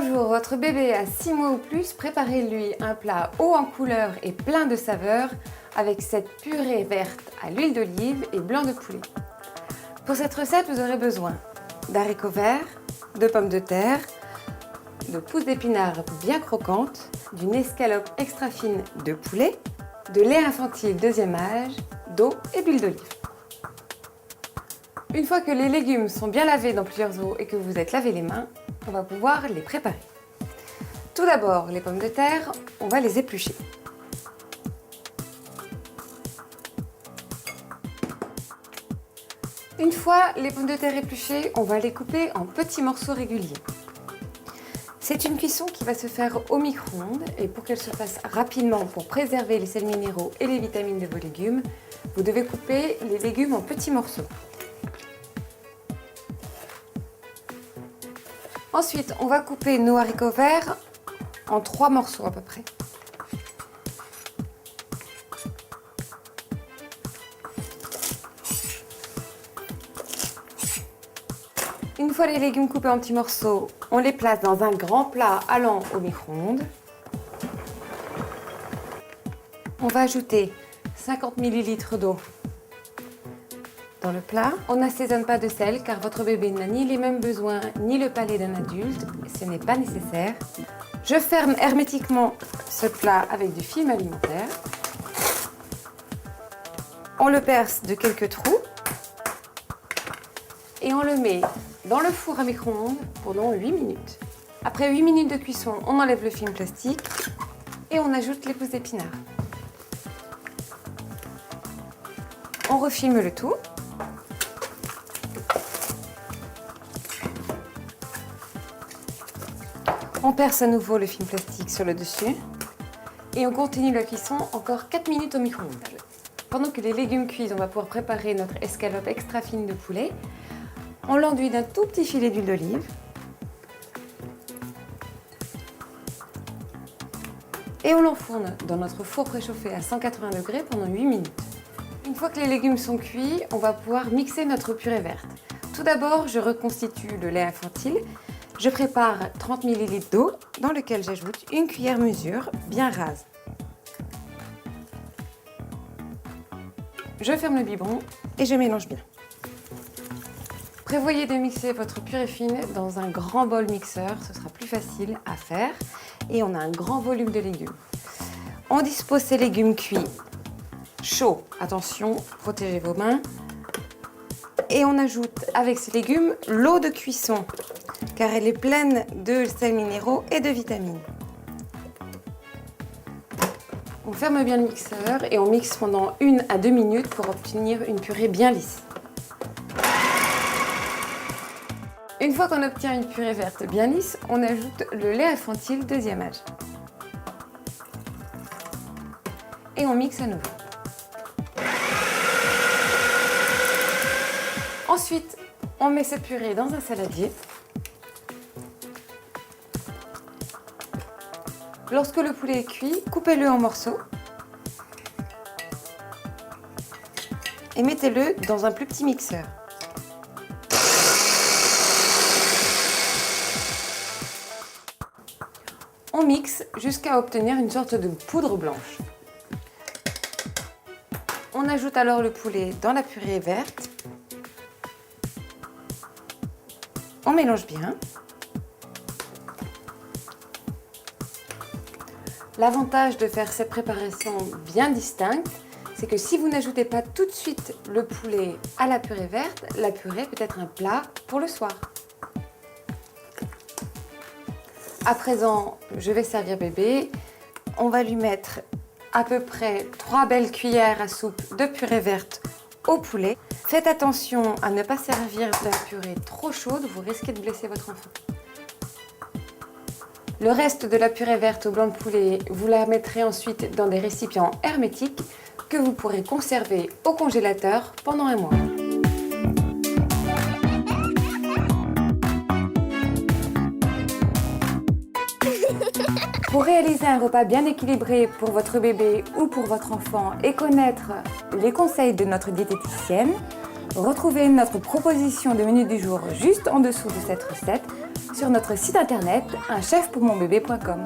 jour votre bébé a 6 mois ou plus, préparez-lui un plat haut en couleur et plein de saveurs avec cette purée verte à l'huile d'olive et blanc de poulet. Pour cette recette, vous aurez besoin d'haricots verts, de pommes de terre, de pousses d'épinards bien croquantes, d'une escalope extra fine de poulet, de lait infantile deuxième âge, d'eau et d'huile d'olive. Une fois que les légumes sont bien lavés dans plusieurs eaux et que vous vous êtes lavé les mains, on va pouvoir les préparer. Tout d'abord, les pommes de terre, on va les éplucher. Une fois les pommes de terre épluchées, on va les couper en petits morceaux réguliers. C'est une cuisson qui va se faire au micro-ondes et pour qu'elle se fasse rapidement pour préserver les sels minéraux et les vitamines de vos légumes, vous devez couper les légumes en petits morceaux. Ensuite, on va couper nos haricots verts en 3 morceaux à peu près. Une fois les légumes coupés en petits morceaux, on les place dans un grand plat allant au micro-ondes. On va ajouter 50 ml d'eau dans le plat. On n'assaisonne pas de sel car votre bébé n'a ni les mêmes besoins ni le palais d'un adulte. Ce n'est pas nécessaire. Je ferme hermétiquement ce plat avec du film alimentaire. On le perce de quelques trous et on le met dans le four à micro-ondes pendant 8 minutes. Après 8 minutes de cuisson, on enlève le film plastique et on ajoute les pousses d'épinards. On refilme le tout. On perce à nouveau le film plastique sur le dessus et on continue la cuisson encore 4 minutes au micro-ondes. Pendant que les légumes cuisent, on va pouvoir préparer notre escalope extra fine de poulet. On l'enduit d'un tout petit filet d'huile d'olive. Et on l'enfourne dans notre four préchauffé à 180 degrés pendant 8 minutes. Une fois que les légumes sont cuits, on va pouvoir mixer notre purée verte. Tout d'abord, je reconstitue le lait infantile. Je prépare 30 ml d'eau dans lequel j'ajoute une cuillère mesure bien rase. Je ferme le biberon et je mélange bien. Prévoyez de mixer votre purée fine dans un grand bol mixeur, ce sera plus facile à faire et on a un grand volume de légumes. On dispose ces légumes cuits chauds, attention, protégez vos mains. Et on ajoute avec ces légumes l'eau de cuisson car elle est pleine de sels minéraux et de vitamines. On ferme bien le mixeur et on mixe pendant 1 à 2 minutes pour obtenir une purée bien lisse. Une fois qu'on obtient une purée verte bien lisse, on ajoute le lait infantile deuxième âge. Et on mixe à nouveau. Ensuite, on met cette purée dans un saladier. Lorsque le poulet est cuit, coupez-le en morceaux et mettez-le dans un plus petit mixeur. On mixe jusqu'à obtenir une sorte de poudre blanche. On ajoute alors le poulet dans la purée verte. On mélange bien. L'avantage de faire cette préparation bien distincte, c'est que si vous n'ajoutez pas tout de suite le poulet à la purée verte, la purée peut être un plat pour le soir. À présent, je vais servir bébé. On va lui mettre à peu près 3 belles cuillères à soupe de purée verte au poulet. Faites attention à ne pas servir de la purée trop chaude, vous risquez de blesser votre enfant. Le reste de la purée verte au blanc de poulet, vous la mettrez ensuite dans des récipients hermétiques que vous pourrez conserver au congélateur pendant 1 mois. Pour réaliser un repas bien équilibré pour votre bébé ou pour votre enfant et connaître les conseils de notre diététicienne, retrouvez notre proposition de menu du jour juste en dessous de cette recette sur notre site internet unchefpourmonbébé.com.